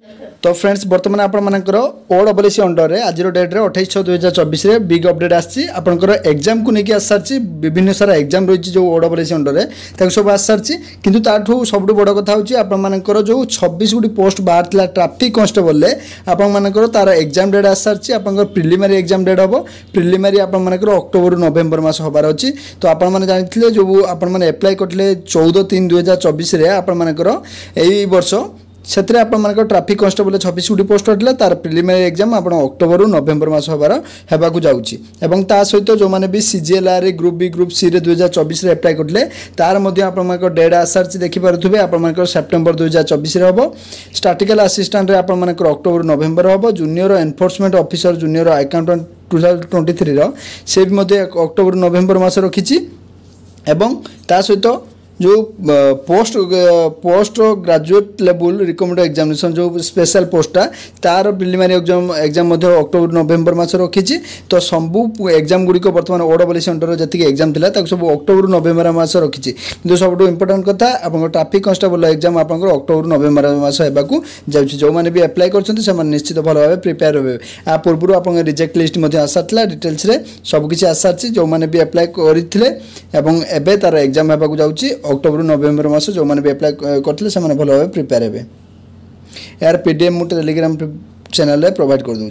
तो फ्रेंड्स बर्तमान आपर ओडब्ल्यूसी अंडर में आज डेट रे 28/6/2024 बिग अपडेट आपर एग्जाम को लेकिन आस सारी विभिन्न सारा एग्जाम रही जो ओडब्ल्यूसी अंडर में सब आस सारी किंतु ताठू सब बड़ कथा हूँ आपर जो 26 गुटी पोस्ट बाहर ट्राफिक कांस्टेबल आपर तार एग्जाम डेट आस सारी आप प्रिलिमिनारी एग्जाम डेट हम प्रिलिमिनारी आपर अक्टोबर नवेम्बर मास हबार अच्छी तो आपने जानते जो आपने एप्लाय करते 14/3/2024 आपर यही वर्ष से आपर ट्राफिक कांस्टेबल 26 गुटी पोस्ट होता तार प्रिलिमिनारी एग्जाम आप अक्टोबर नवेम्बर मास हबार होगा जाऊँगी सहित जो मैंने भी सीजीएलआर group B group C 2024 apply करते तार आप डेट आस सारी देखिपे आप सेप्टेम्बर 2024 हम स्टाटिकल आसिस्टेंट आपर अक्टोबर नवेम्बर हम junior enforcement officer junior accountant 2023 से भी अक्टोबर नवेम्बर मास रखी एवं ता सहित जो post graduate level recommended examination जो स्पेशल पोस्टा तार प्रिलिमिनारी एग्जाम अक्टोबर नवेम्बर मास रखी तो सबू एग्जाम गुड़िक बर्तमान ओडब्ल्यूसी अंडर जी एग्जाम था सब अक्टोबर नवेम्बर मास रखी कि सब इंपोर्टाट कथा आप ट्राफिक कांस्टेबल एग्जाम आप अक्टोबर नवेम्बर मास होगा जो मैंने भी एप्लाय कर निश्चित भल भाव प्रिपेयर हे आ पूर्व आप रिजेक्ट लिस्ट आसाला डिटेल्स सबकि आसारी जो मैंने भी एप्लाय करते तार एग्जाम होगा जाऊँगी अक्टोबर नवेम्बर मास जो मैंने भी एप्लाय करते भल भाव प्रिपेयर हे यार पीडीएफ मुझे टेलीग्राम चैनल प्रोवाइड कर दूँ।